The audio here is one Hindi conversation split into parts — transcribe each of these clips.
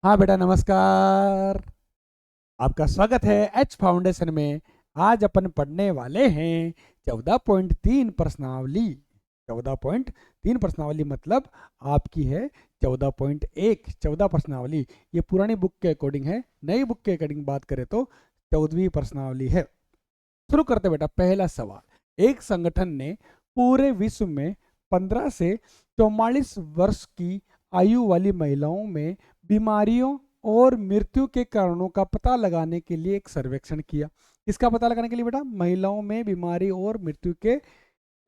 हाँ बेटा, नमस्कार। आपका स्वागत है एच फाउंडेशन में। आज अपन पढ़ने वाले हैं 14.3 प्रश्नावली। 14.3 प्रश्नावली मतलब आपकी है 14.1 14 प्रश्नावली। ये पुरानी बुक के अकॉर्डिंग है, नई बुक के अकॉर्डिंग बात करें तो 14वीं प्रश्नावली है। शुरू करते बेटा। पहला सवाल, एक संगठन ने पूरे विश्व में 15 से 44 वर्ष की आयु वाली महिलाओं में बीमारियों और मृत्यु के कारणों का पता लगाने के लिए एक सर्वेक्षण किया। किसका पता लगाने के लिए बेटा? महिलाओं में बीमारी और मृत्यु के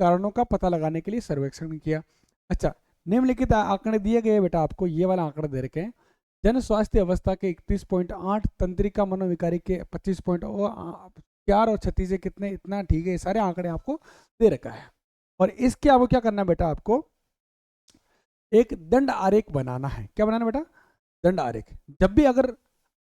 कारणों का पता लगाने के लिए सर्वेक्षण किया। अच्छा, निम्नलिखित आंकड़े दिए गए बेटा, आपको ये वाला आंकड़ा दे रखे हैं। जन स्वास्थ्य अवस्था के 31.8, तंत्रिका मनोविकारी के 25.4 और 36 से कितने, इतना ठीक है। ये सारे आंकड़े आपको दे रखा है। और इसके आपको क्या करना है बेटा? आपको एक दंड आरेख बनाना है। क्या बनाना है बेटा? दंड आरेख। जब भी अगर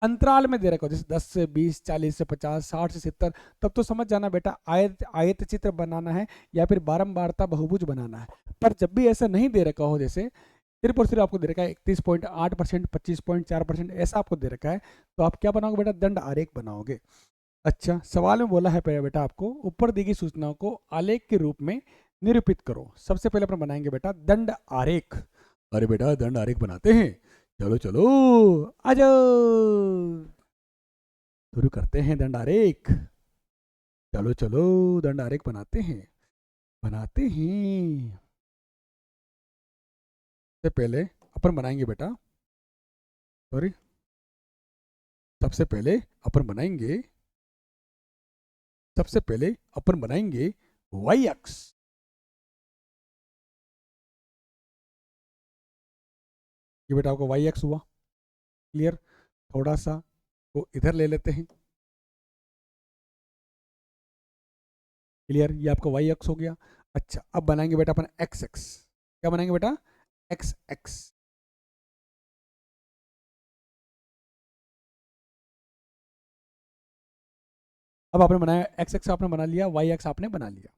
अंतराल में दे रखा हो, जैसे 10 से 20, 40 से 50, 60 से 70, तब तो समझ जाना बेटा आयत आयत चित्र बनाना है या फिर बारंबारता बहुभुज बनाना है। पर जब भी ऐसा नहीं दे रखा हो, जैसे सिर्फ और सिर्फ आपको दे रखा है 31.8%, 25.4%, ऐसा आपको दे रखा है, तो आप क्या बनाओगे बेटा? दंड आरेख बनाओगे। अच्छा, सवाल में बोला है बेटा आपको ऊपर दी गई सूचनाओं को आलेख के रूप में निरूपित करो। सबसे पहले अपन बनाएंगे बेटा दंड आरेख। अरे बेटा, दंड आरेख बनाते हैं। चलो चलो, आ जाओ, शुरू करते हैं दंड आरेख। चलो चलो, दंड आरेख बनाते हैं, बनाते हैं। सबसे पहले अपन बनाएंगे बेटा, सॉरी, सबसे पहले अपन बनाएंगे सबसे पहले अपन बनाएंगे वाई एक्स। ये बेटा आपको वाई एक्स हुआ। क्लियर? थोड़ा सा तो इधर ले लेते हैं। क्लियर? ये आपका वाई एक्स हो गया। अच्छा, अब बनाएंगे बेटा अपन एक्स एक्स। क्या बनाएंगे बेटा? X x. अब आपने बनाया एक्स एक्स, आपने बना लिया, वाई एक्स आपने बना लिया।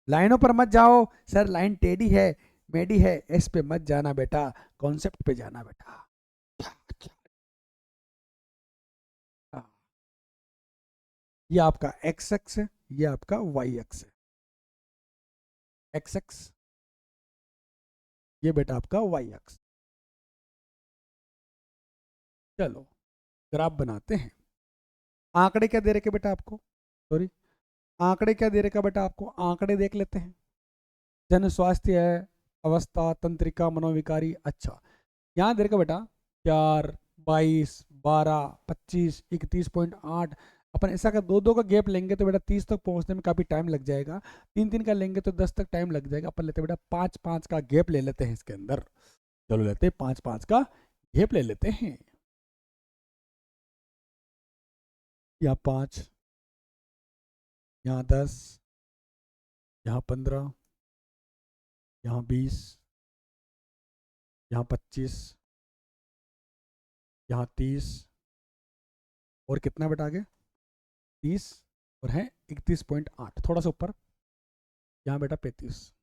लाइनों पर मत जाओ सर, लाइन टेढ़ी है, मेडी है, इस पे मत जाना बेटा, कॉन्सेप्ट पे जाना बेटा। हाँ, ये आपका एक्स एक्स है, ये आपका वाई एक्स है। एक्स एक्स, ये बेटा आपका वाई एक्स। चलो, ग्राफ बनाते हैं। आंकड़े क्या दे रखे बेटा आपको? सॉरी, आंकड़े क्या दे रखा बेटा आपको? आंकड़े देख लेते हैं। जन स्वास्थ्य है, अवस्था, तंत्रिका मनोविकारी। अच्छा, यहाँ दे रखा बेटा 4, 22, 12, 25, 31.8। अपन ऐसा का दो दो का गैप लेंगे तो बेटा 30 तक पहुंचने में काफी टाइम लग जाएगा। तीन तीन का लेंगे तो 10 तक टाइम लग जाएगा। अपन लेते बेटा 5 5 का गैप ले लेते हैं इसके अंदर। चलो लेते हैं 5 5 का गैप ले लेते हैं। यहाँ 5, यहाँ 10, यहाँ 15, यहाँ 20, यहाँ 25, यहाँ 30, और कितना बेटा आगे? 30, और है 31.8, थोड़ा सा ऊपर, यहाँ बेटा 35।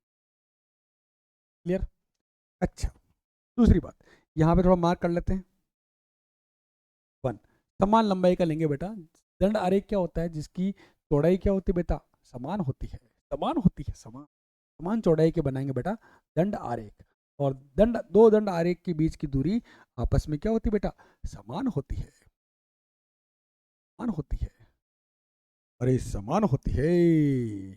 क्लियर? अच्छा, दूसरी बात, यहाँ पे थोड़ा मार्क कर लेते हैं। 1, समान लंबाई का लेंगे बेटा। दंड आरेख क्या होता है? जिसकी चौड़ाई क्या होती है बेटा? समान होती है, समान होती है, समान समान चौड़ाई के बनाएंगे बेटा दंड आरेख। और दो दंड आरेख के बीच की दूरी आपस में क्या होती है बेटा? समान होती है, समान होती है। अरे समान होती है।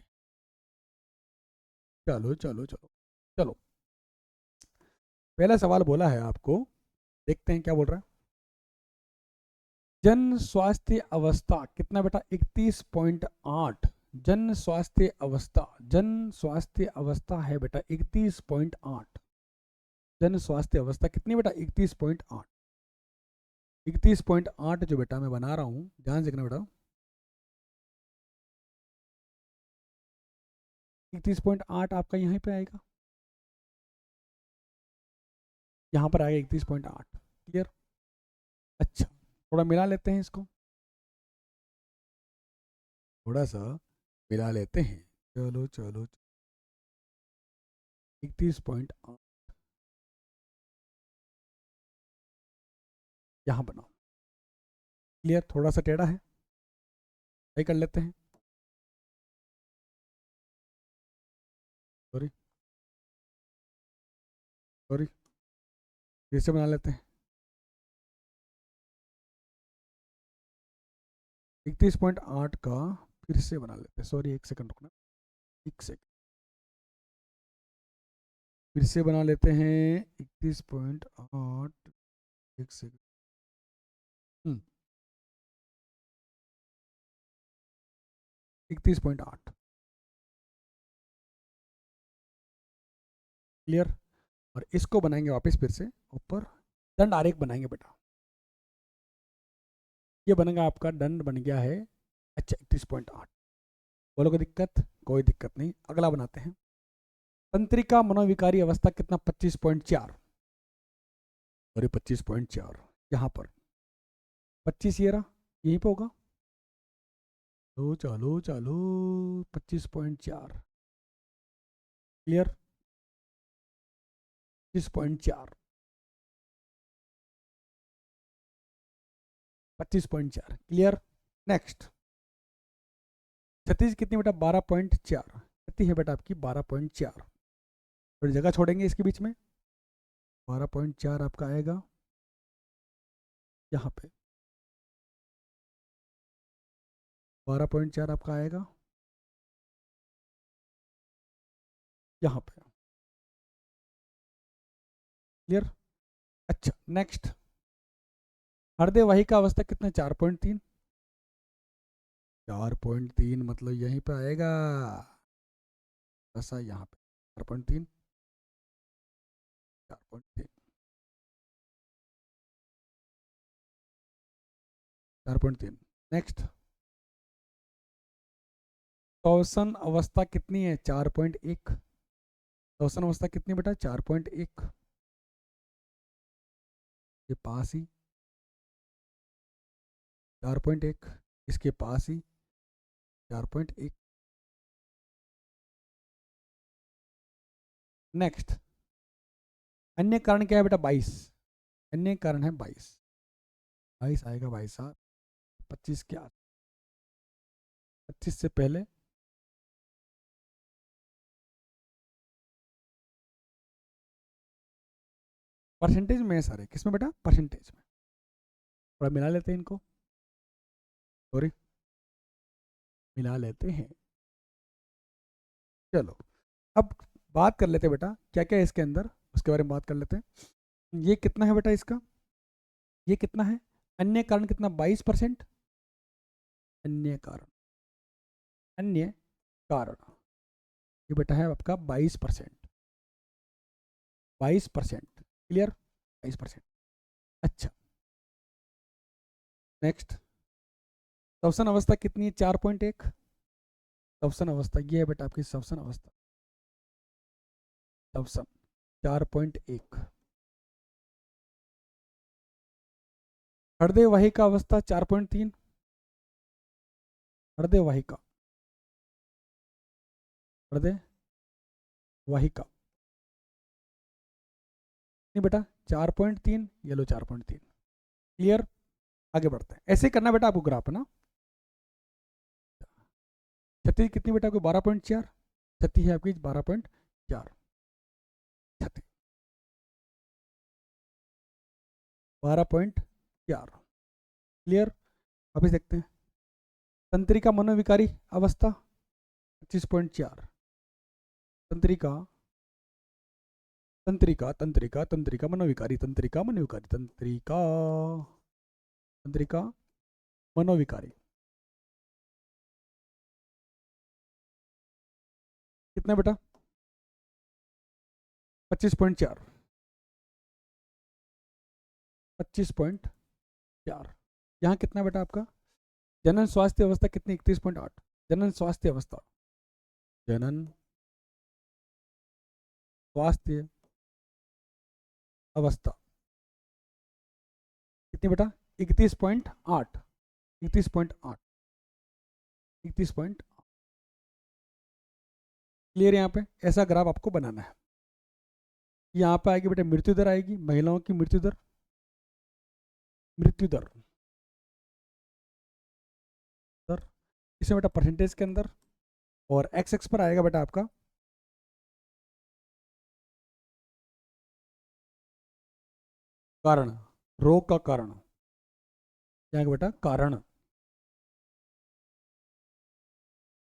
चलो चलो चलो चलो, पहला सवाल बोला है आपको, देखते हैं क्या बोल रहा है। जन स्वास्थ्य अवस्था कितना बेटा? 31.8। जन स्वास्थ्य अवस्था, जन स्वास्थ्य अवस्था है बेटा 31.8। जन स्वास्थ्य अवस्था कितनी बेटा? 31.8। 31.8 जो बेटा मैं बना रहा हूँ, ध्यान से देखना बेटा। 31.8 आपका यहाँ पे आएगा, यहाँ पर आएगा 31.8। क्लियर? अच्छा, थोड़ा मिला लेते हैं इसको, थोड़ा सा मिला लेते हैं। चलो चलो, 31.8, यहाँ बनाओ। क्लियर, थोड़ा सा टेढ़ा है, सही कर लेते हैं। सॉरी सॉरी, फिर से बना लेते हैं। 31.8 का फिर से बना लेते हैं। सॉरी, 1 सेकंड रुकना, 1 सेकंड। फिर से बना लेते हैं 31.8। 1 सेकंड। 31.8। क्लियर। और इसको बनाएंगे वापस फिर से ऊपर, दंड आरेख बनाएंगे बेटा। ये बनेगा आपका, दंड बन गया है। अच्छा, 31.8। बोलो कोई दिक्कत? कोई दिक्कत नहीं। अगला बनाते हैं। तंत्रिका मनोविकारी अवस्था कितना? 25.4। और 25.4 यहाँ पर 25 ये रहा, यहीं पे होगा। तो चलो चलो, 25.4। क्लियर, 25.4, 25.4। क्लियर। नेक्स्ट, क्षति कितनी बेटा? 12.4। क्षति है बेटा आपकी 12.4। थोड़ी जगह छोड़ेंगे इसके बीच में। 12.4 आपका आएगा यहाँ पे। 12.4 आपका आएगा यहाँ पे। क्लियर। अच्छा, नेक्स्ट, हृदय वाहिका अवस्था कितना? 4.3। 4.3 मतलब यहीं पे आएगा, ऐसा यहाँ पे 4.3। 4.3, 4.3। नेक्स्ट, श्वसन अवस्था कितनी है? 4.1। श्वसन अवस्था कितनी बेटा? 4.1 के पास ही, 4.1 इसके पास ही, 4.1। नेक्स्ट, अन्य कारण क्या है बेटा? 22। अन्य कारण है 22। 22 आएगा भाई साहब 25 के आस, 25 से पहले। परसेंटेज में है सारे। किसमें बेटा? परसेंटेज में। थोड़ा मिला लेते हैं इनको, सॉरी, मिला लेते हैं। चलो, अब बात कर लेते हैं बेटा क्या क्या है इसके अंदर, उसके बारे में बात कर लेते हैं। ये कितना है बेटा इसका? ये कितना है? अन्य कारण कितना? 22%। अन्य कारण, अन्य कारण, ये बेटा है आपका 22%। 22%। क्लियर, 22%। अच्छा, नेक्स्ट, श्वसन अवस्था कितनी है? 4.1। श्वसन अवस्था ये है बेटा आपकी श्वसन अवस्था, श्वसन 4.1। हृदय वाहिका अवस्था 4.3। हृदय वाहिका, हृदय वाहिका नहीं बेटा 4.3, ये लो 4.3। क्लियर। आगे बढ़ते हैं। ऐसे करना बेटा आपको ग्राफ ना। क्षति कितनी बेटा आपको? 12.4। क्षति है आपकी 12.4। क्षति 12.4। क्लियर। अभी देखते हैं तंत्रिका मनोविकारी अवस्था 25.4। तंत्रिका, तंत्रिका तंत्रिका तंत्रिका मनोविकारी, तंत्रिका मनोविकारी, तंत्रिका, तंत्रिका मनोविकारी कितना बेटा? 25.4। 25.4। यहाँ कितना बेटा आपका? जनन स्वास्थ्य अवस्था कितनी? 31.8। जनन स्वास्थ्य अवस्था, जनन स्वास्थ्य अवस्था कितनी बेटा? 31.8। 31.8, 31. क्लियर। यहाँ पे ऐसा ग्राफ आपको बनाना है। यहाँ पे आएगी बेटा मृत्यु दर, आएगी महिलाओं की मृत्यु दर। मृत्यु दर दर, इसमें बेटा परसेंटेज के अंदर, और एक्स एक्स पर आएगा बेटा आपका कारण, रोग का कारण, क्या है बेटा कारण,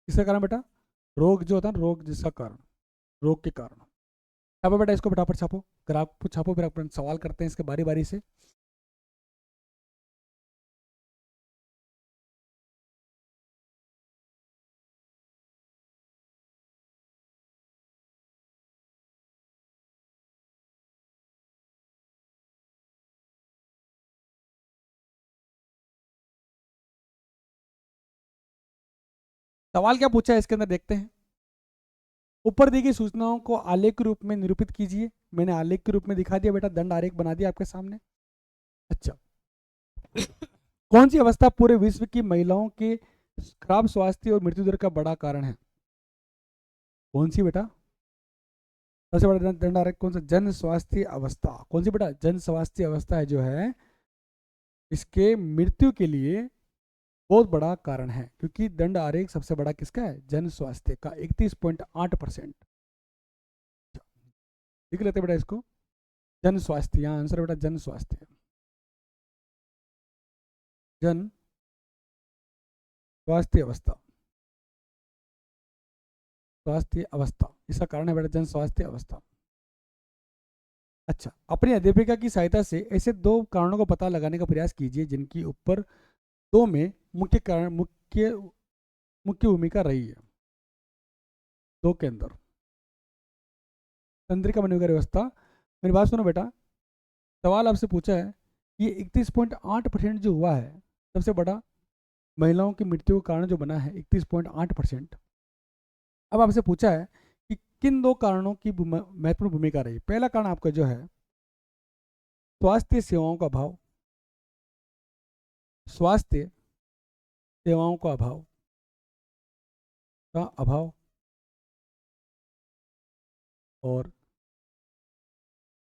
किसका कारण बेटा, रोग जो होता है ना, रोग जिसका कारण, रोग के कारण। छापो बेटा इसको, फटाफट छापो, ग्राफ को छापो, फिर अपन सवाल करते हैं इसके बारी बारी से। सवाल क्या पूछा है इसके अंदर देखते हैं। ऊपर दी गई सूचनाओं को आलेख के रूप में निरूपित कीजिए। मैंने आलेख के रूप में दिखा दिया बेटा, दंड आरेख बना दिया आपके सामने। अच्छा, कौन सी अवस्था पूरे विश्व की महिलाओं के खराब स्वास्थ्य और मृत्यु दर का बड़ा कारण है? कौन सी बेटा? सबसे बड़ा दंड आरेख कौन सा? जन स्वास्थ्य अवस्था। कौन सी बेटा? जन स्वास्थ्य अवस्था है जो है इसके मृत्यु के लिए बहुत बड़ा कारण है, क्योंकि दंड आरेख सबसे बड़ा किसका है? जन स्वास्थ्य का 31.8%। लिख लेते बेटा इसको, जन स्वास्थ्य। यहाँ आंसर बेटा जन स्वास्थ्य, जन स्वास्थ्य अवस्था, स्वास्थ्य अवस्था, इसका कारण है बेटा जन स्वास्थ्य अवस्था। अच्छा, अपनी अध्यापिका की सहायता से ऐसे दो कारणों का पता लगाने का प्रयास कीजिए जिनकी ऊपर दो में मुख्य कारण मुख्य मुख्य भूमिका रही है। दो के अंदर तंत्रिका मनोविज्ञान व्यवस्था। मेरी बात सुनो बेटा, सवाल आपसे पूछा है ये 31.8% जो हुआ है सबसे बड़ा महिलाओं की मृत्यु का कारण जो बना है 31.8%। अब आपसे पूछा है कि किन दो कारणों की महत्वपूर्ण भूमिका रही। पहला कारण आपका जो है स्वास्थ्य सेवाओं का अभाव, स्वास्थ्य सेवाओं का अभाव, का अभाव, और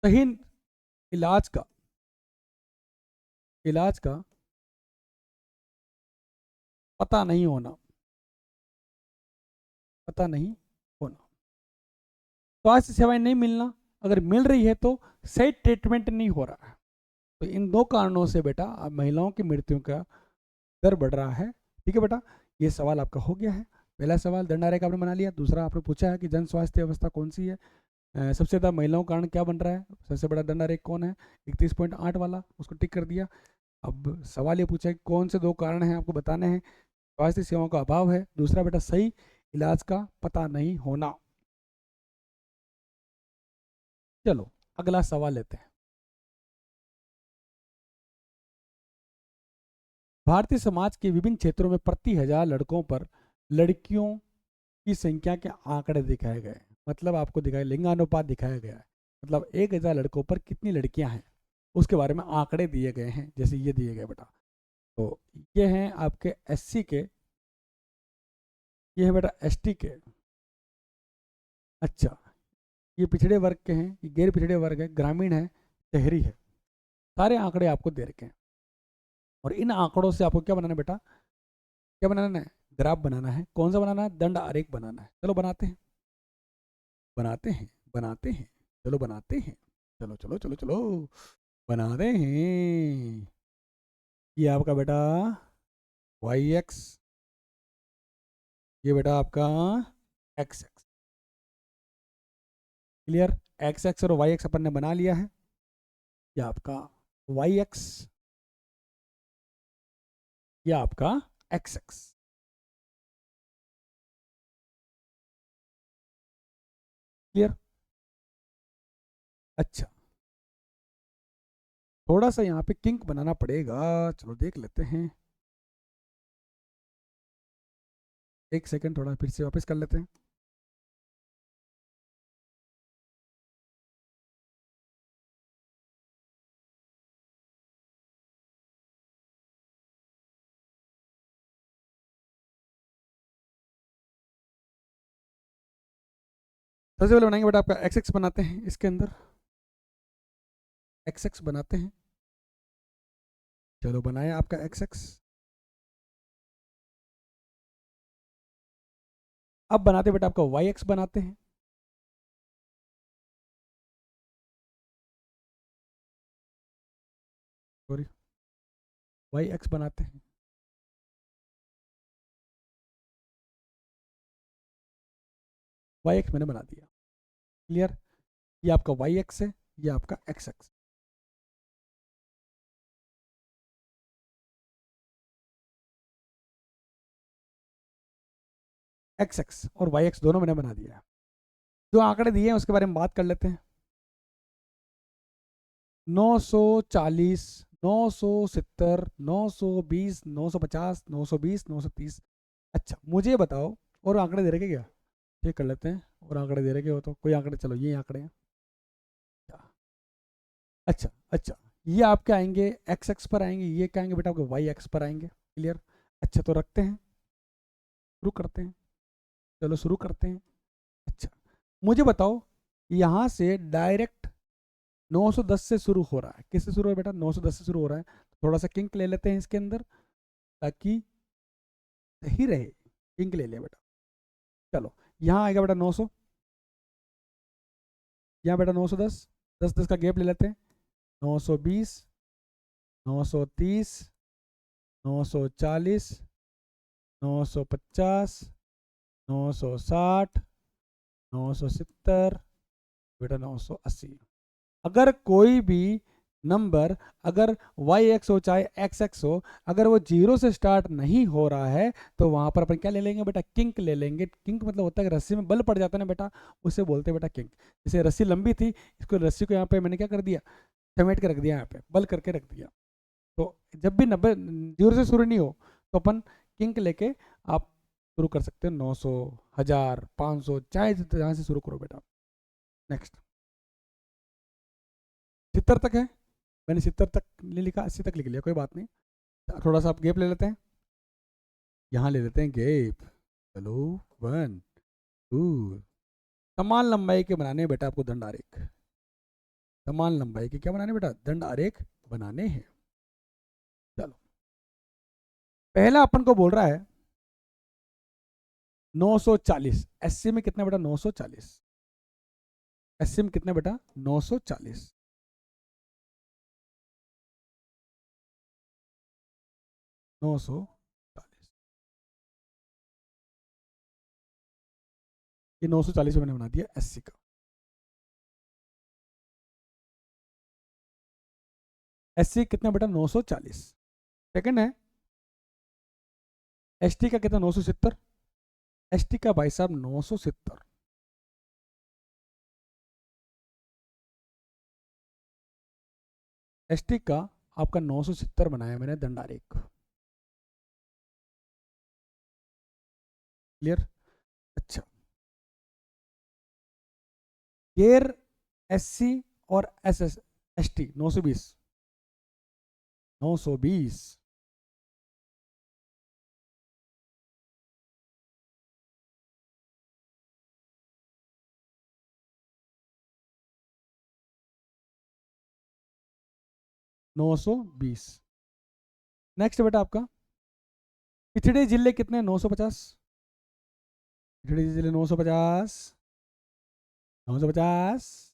सही इलाज का, इलाज का पता नहीं होना, पता नहीं होना, स्वास्थ्य सेवाएं नहीं मिलना, अगर मिल रही है तो सही ट्रीटमेंट नहीं हो रहा है। तो इन दो कारणों से बेटा अब महिलाओं की मृत्यु का दर बढ़ रहा है। ठीक है बेटा, ये सवाल आपका हो गया है। पहला सवाल दंड आरेख आपने बना लिया। दूसरा आपने पूछा है कि जन स्वास्थ्य व्यवस्था कौन सी है, सबसे ज़्यादा महिलाओं का कारण क्या बन रहा है, सबसे बड़ा दंड आरेख कौन है 31.8 वाला, उसको टिक कर दिया। अब सवाल ये पूछा है कि कौन से दो कारण हैं आपको बताने हैं। स्वास्थ्य सेवाओं का अभाव है, दूसरा बेटा सही इलाज का पता नहीं होना। चलो अगला सवाल लेते हैं। भारतीय समाज के विभिन्न क्षेत्रों में प्रति 1000 लड़कों पर लड़कियों की संख्या के आंकड़े दिखाए गए। मतलब आपको दिखाया लिंगानुपात दिखाया गया है, मतलब 1000 लड़कों पर कितनी लड़कियां हैं उसके बारे में आंकड़े दिए गए हैं। जैसे ये दिए गए बेटा, तो ये हैं आपके एससी के, ये है बेटा एसटी के, अच्छा ये पिछड़े वर्ग के हैं, ये गैर पिछड़े वर्ग है, ग्रामीण है, शहरी है। सारे आंकड़े आपको दे रखे हैं और इन आंकड़ों से आपको क्या बनाना है बेटा, क्या बनाना है? ग्राफ बनाना है। कौन सा बनाना है? दंड आरेख बनाना है। चलो बनाते हैं, बनाते हैं, बनाते हैं, चलो बनाते हैं, चलो चलो चलो चलो बनाते हैं। ये आपका बेटा वाई एक्स, ये बेटा आपका x x. Clear? X x और वाई एक्स अपन ने बना लिया है। ये आपका वाई एक्स, ये आपका एक्स एक्स। क्लियर? अच्छा, थोड़ा सा यहाँ पे किंक बनाना पड़ेगा, चलो देख लेते हैं। एक सेकंड, थोड़ा फिर से वापस कर लेते हैं। सबसे पहले बनाएंगे बेटा आपका एक्स एक्स बनाते हैं, इसके अंदर एक्स एक्स बनाते हैं। चलो बनाए आपका एक्स एक्स। अब बनाते बेटा आपका वाई एक्स बनाते हैं। सॉरी, वाई एक्स बनाते हैं। वाई एक्स मैंने बना दिया। क्लियर? ये आपका वाई एक्स है, ये आपका एक्स एक्स। एक्स एक्स और वाई एक्स दोनों मैंने बना दिया है। जो आंकड़े दिए हैं उसके बारे में बात कर लेते हैं। 940, 970, 920, 950, 920, 930। अच्छा मुझे बताओ, और आंकड़े दे रखे क्या? चेक कर लेते हैं, और आंकड़े दे रखे हो तो कोई आंकड़े, चलो ये आंकड़े हैं। अच्छा अच्छा, ये आपके आएंगे एक्स एक्स पर आएंगे, ये क्या आएंगे बेटा आपके वाई एक्स पर आएंगे। क्लियर? अच्छा तो रखते हैं, शुरू करते हैं। चलो शुरू करते हैं। अच्छा मुझे बताओ, यहाँ से डायरेक्ट 910 से शुरू हो रहा है। किससे शुरू हो रहा है बेटा? 910 से शुरू हो रहा है। थोड़ा सा किंक ले लेते हैं इसके अंदर, ताकि सही रहे। किंक ले लिया बेटा। चलो यहाँ आएगा बेटा 900, यहाँ बेटा 910, 10 10 का गैप ले लेते हैं। 920, 930, 940, 950, 960, 970, बेटा 980। अगर कोई भी नंबर, अगर वाई एक्स हो चाहे एक्स एक्स हो, अगर वो जीरो से स्टार्ट नहीं हो रहा है, तो वहां पर अपन क्या ले लेंगे बेटा? किंक ले लेंगे। किंक मतलब होता है कि रस्सी में बल पड़ जाता है ना बेटा, उसे बोलते हैं बेटा किंक। जैसे रस्सी लंबी थी, इसको रस्सी को यहाँ पे मैंने क्या कर दिया? समेट के रख दिया, यहाँ पे बल करके रख दिया। तो जब भी नब्बे जीरो से शुरू नहीं हो, तो अपन किंक लेके आप शुरू कर सकते हो। 900, 1000, 500, चाहे जहाँ से शुरू करो बेटा। नेक्स्ट 70 तक है, मैंने 70 तक नहीं लिखा, 80 तक लिख लिया, कोई बात नहीं। थोड़ा सा आप गैप ले लेते हैं, यहाँ ले लेते हैं गैप। चलो 1 2, समान लंबाई के बनाने हैं बेटा आपको दंड आरेख। समान लंबाई के क्या बनाने बेटा? दंड आरेख बनाने हैं। चलो पहला अपन को बोल रहा है 940। 80 में कितना बेटा? 940। 80 में कितना बेटा? 940। 940, ये 940 में मैंने बना दिया 80 का। 80 कितना बेटा? 940। सेकंड है एस टी का कितना? 970। एस टी का भाई साहब 970। एस टी का आपका 970 बनाया मैंने दंड आरेख। क्लियर? अच्छा, गेर एस सी और S S, S T 920, 920। 920। Next बेटा आपका पिछड़े जिले कितने? 950। पिछड़े जिले 950, 950।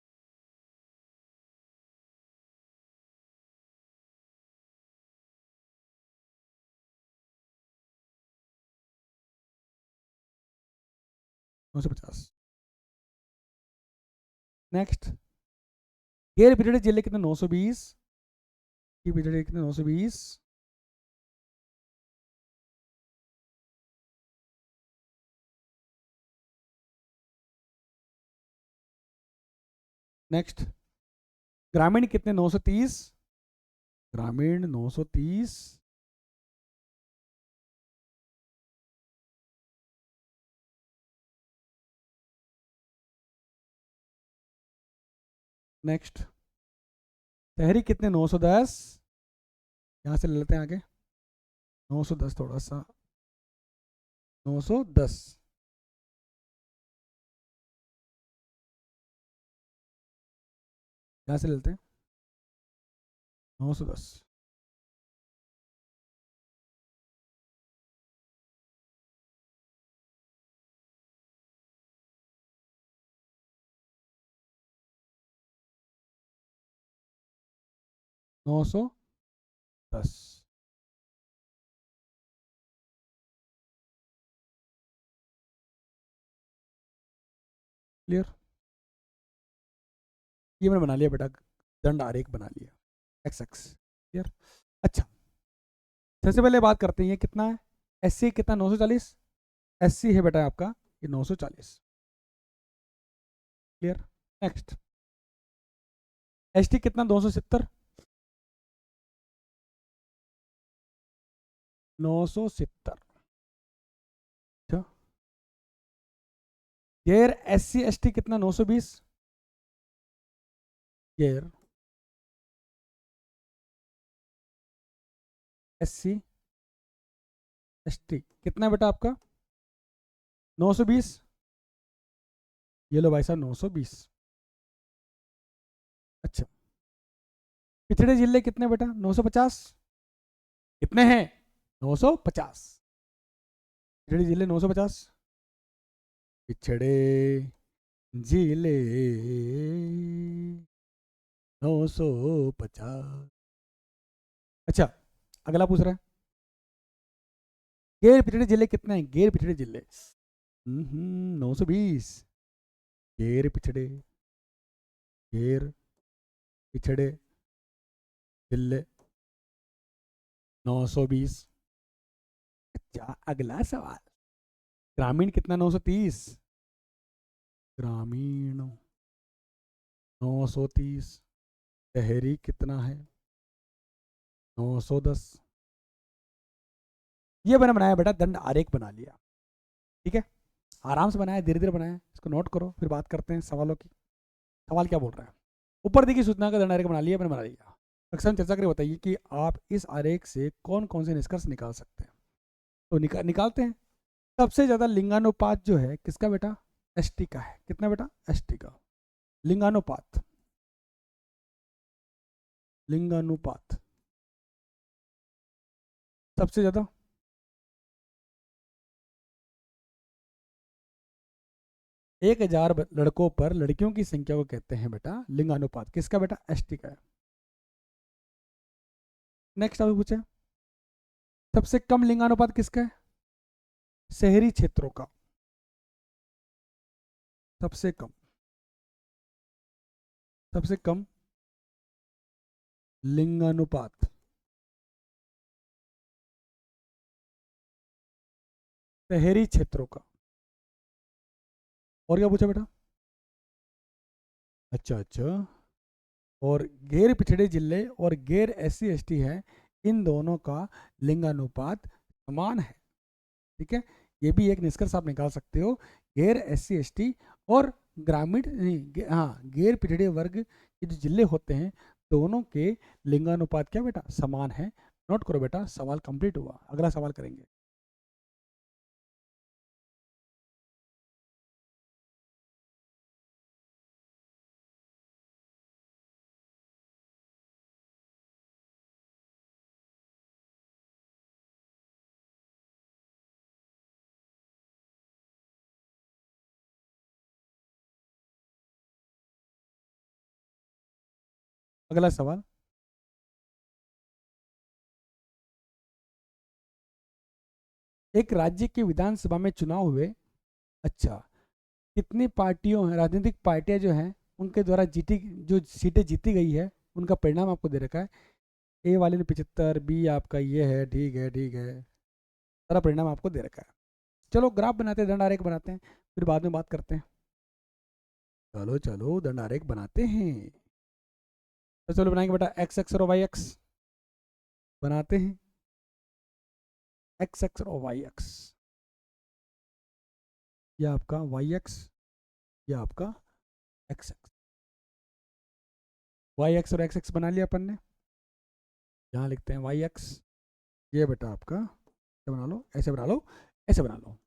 950। नेक्स्ट गेर पिछड़े जिले कितने? 920। की पिछड़े कितने? 920। नेक्स्ट ग्रामीण कितने? 930। ग्रामीण 930। नेक्स्ट शहरी कितने? 910। यहाँ से ले लेते हैं आगे। 910 थोड़ा सा, 910। यहाँ से ले लेते हैं 910। 910। क्लियर? ये मैंने बना लिया बेटा, दंड आरेख बना लिया, एक्स एक्स। क्लियर? अच्छा, सबसे पहले बात करते हैं ये कितना है, एस सी कितना 940, एस सी है बेटा आपका ये 940। क्लियर? नेक्स्ट, एस टी कितना 270, 970। अच्छा, गैर एस सी एस टी कितना 920, गैर एस सी एस टी कितना बेटा आपका 920। ये लो भाई साहब 920। अच्छा, पिछड़े जिले कितने बेटा 950, कितने हैं 950, पिछड़े जिले 950, पिछड़े जिले 950। अच्छा, अगला पूछ रहा है गैर पिछड़े जिले कितने हैं, गैर पिछड़े जिले 920, गैर पिछड़े, गैर पिछड़े जिले 920। अच्छा, अगला सवाल, ग्रामीण कितना 930, ग्रामीण 930, शहरी कितना है 910। ये मैंने बनाया बेटा, दंड आरेख बना लिया। ठीक है, आराम से बनाया, धीरे धीरे बनाया, इसको नोट करो, फिर बात करते हैं सवालों की। सवाल क्या बोल रहा है, ऊपर देखिए सूचना का दंड आरेख बना लिया, मैंने बना लिया। अक्सर चर्चा करें, बताइए कि आप इस आरेख से कौन कौन से निष्कर्ष निकाल सकते हैं। तो निकालते हैं। सबसे ज्यादा लिंगानुपात जो है किसका बेटा, एसटी का है। कितना बेटा, एसटी का लिंगानुपात, लिंगानुपात सबसे ज्यादा। 1000 लड़कों पर लड़कियों की संख्या को कहते हैं बेटा लिंगानुपात। किसका बेटा, एसटी का है। नेक्स्ट अभी पूछे, सबसे कम लिंगानुपात किसका है, शहरी क्षेत्रों का। सबसे कम, सबसे कम लिंगानुपात शहरी क्षेत्रों का। और क्या पूछा बेटा, अच्छा अच्छा, और गैर पिछड़े जिले और गैर एससी एसटी है, इन दोनों का लिंगानुपात समान है। ठीक है, ये भी एक निष्कर्ष आप निकाल सकते हो। गैर एससी एसटी और ग्रामीण नहीं, हाँ, गैर पिछड़े वर्ग के जो जिले होते हैं, दोनों के लिंगानुपात क्या बेटा, समान है। नोट करो बेटा, सवाल कंप्लीट हुआ, अगला सवाल करेंगे। अगला सवाल, एक राज्य के विधानसभा में चुनाव हुए। अच्छा, कितनी पार्टियों, राजनीतिक पार्टियां जो हैं, उनके द्वारा जीती, जो सीटें जीती गई है, उनका परिणाम आपको दे रखा है। ए वाले ने 75, बी आपका ये है, ठीक है ठीक है, सारा परिणाम आपको दे रखा है। चलो ग्राफ बनाते हैं, दंड आरेख बनाते हैं, फिर बाद में बात करते हैं। चलो चलो दंड आरेख बनाते हैं। तो चलो बनाएंगे बेटा, एक्स एक्स और वाई एक्स बनाते हैं। एक्स एक्स और वाई एक्स, यह आपका वाई एक्स, यह आपका एक्स एक्स। वाई एक्स और एक्स एक्स बना लिया अपन ने। यहाँ लिखते हैं वाई एक्स, ये बेटा आपका, ऐसे बना लो, ऐसे बना लो, ऐसे बना लो,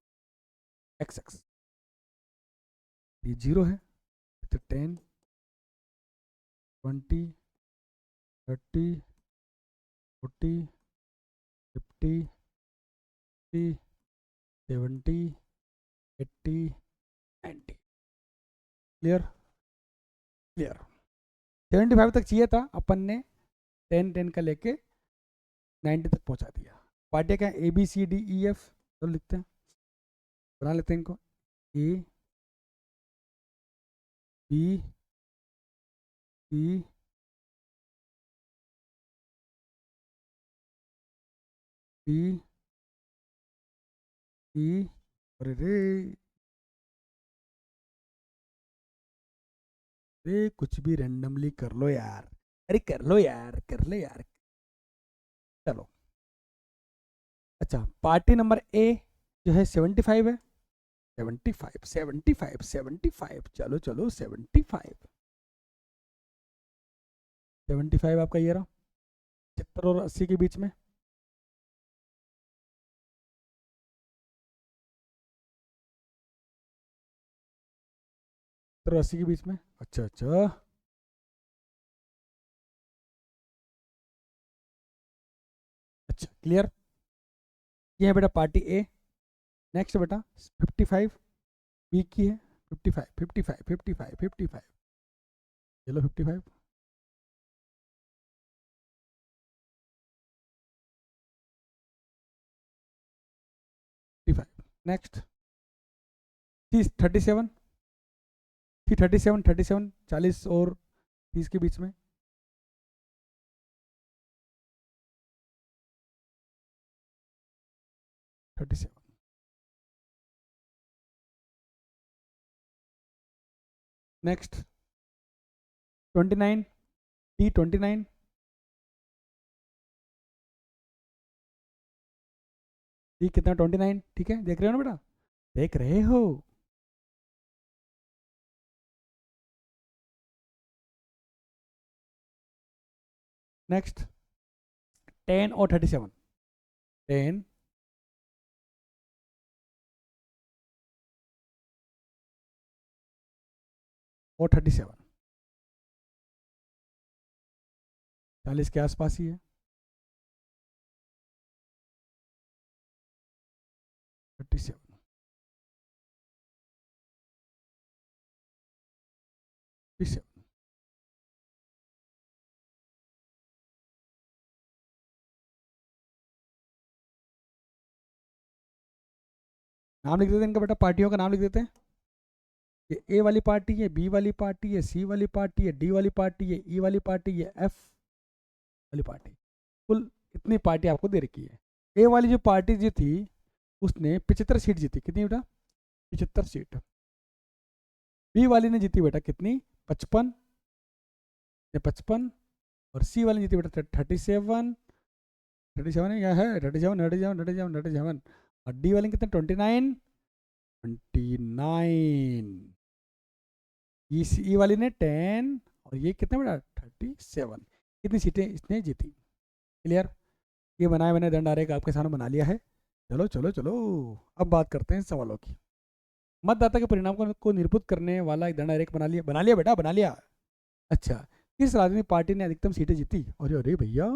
एक्स एक्स। ये 0 है, तो 10, 20, 30, 40, 50, 60, 70, 80, 90। क्लियर? क्लियर। 75 तक चाहिए था अपन ने, 10 का लेके 90 तक पहुंचा दिया। पार्टियां क्या A B C D E F, तो लिखते हैं, बना लेते हैं इनको। ए बी सी डी ई, अरे रे रे, कुछ भी रैंडमली कर लो यार, अरे कर लो यार, कर ले यार। चलो अच्छा, पार्टी नंबर ए जो है 75 है, 75 75 75, चलो चलो 75, 75 आपका ये रहा, 70 और 80 के बीच में। तो 80 के बीच में, अच्छा अच्छा, अच्छा क्लियर। ये है बेटा पार्टी ए। नेक्स्ट बेटा 55 बी की है, 55 55 55 55, चलो 55, 55 नेक्स्ट। 37 थी, 37 37, 40 और 30 के बीच में, 37 नेक्स्ट। 29 टी 29, टी कितना 29, ठीक है, देख रहे हो ना बेटा, देख रहे हो। नेक्स्ट 10 और 37, 10 और 37, 40 के आसपास ही है, 37 37। नाम लिख देते हैं इनका बेटा, पार्टियों का नाम लिख देते हैं। ये ए वाली पार्टी है, बी वाली पार्टी है, सी वाली पार्टी है, डी वाली पार्टी है, ई वाली पार्टी है, एफ वाली पार्टी। कुल इतनी पार्टी आपको दे रखी है। ए वाली जो पार्टी जो थी उसने 75 सीट जीती, कितनी बेटा, 75 सीट। बी वाली ने जीती बेटा कितनी, 55, 55, और सी वाली ने जीती बेटा 37, 37 है क्या है, 37 37 37 37, और डी वाले कितने 29 29, ई वाली ने 10, और ये कितने बेटा 37, कितनी सीटें इसने जीती। क्लियर। ये बनाए मैंने दंड आरेख आपके सामने बना लिया है। चलो चलो चलो, अब बात करते हैं सवालों की। मतदाता के परिणाम को निरूपित करने वाला एक दंड आरेख बना लिया, बना लिया बेटा, बना लिया। अच्छा, किस राजनीतिक पार्टी ने अधिकतम सीटें जीती, अरे अरे भैया,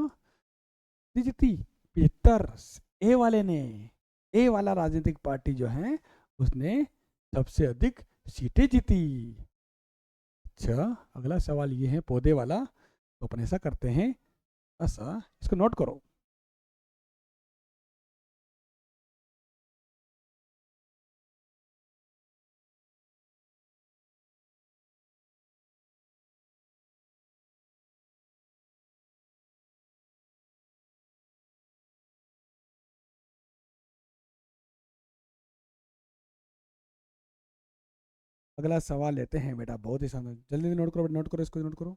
जीती 75, ए वाले ने, ए वाला राजनीतिक पार्टी जो है उसने सबसे अधिक सीटें जीती। अच्छा, अगला सवाल ये है पौधे वाला, तो अपन ऐसा करते हैं, ऐसा इसको नोट करो। अगला सवाल लेते हैं बेटा, बहुत ही शानदार, जल्दी नोट करो, नोट करो, इसको नोट करो।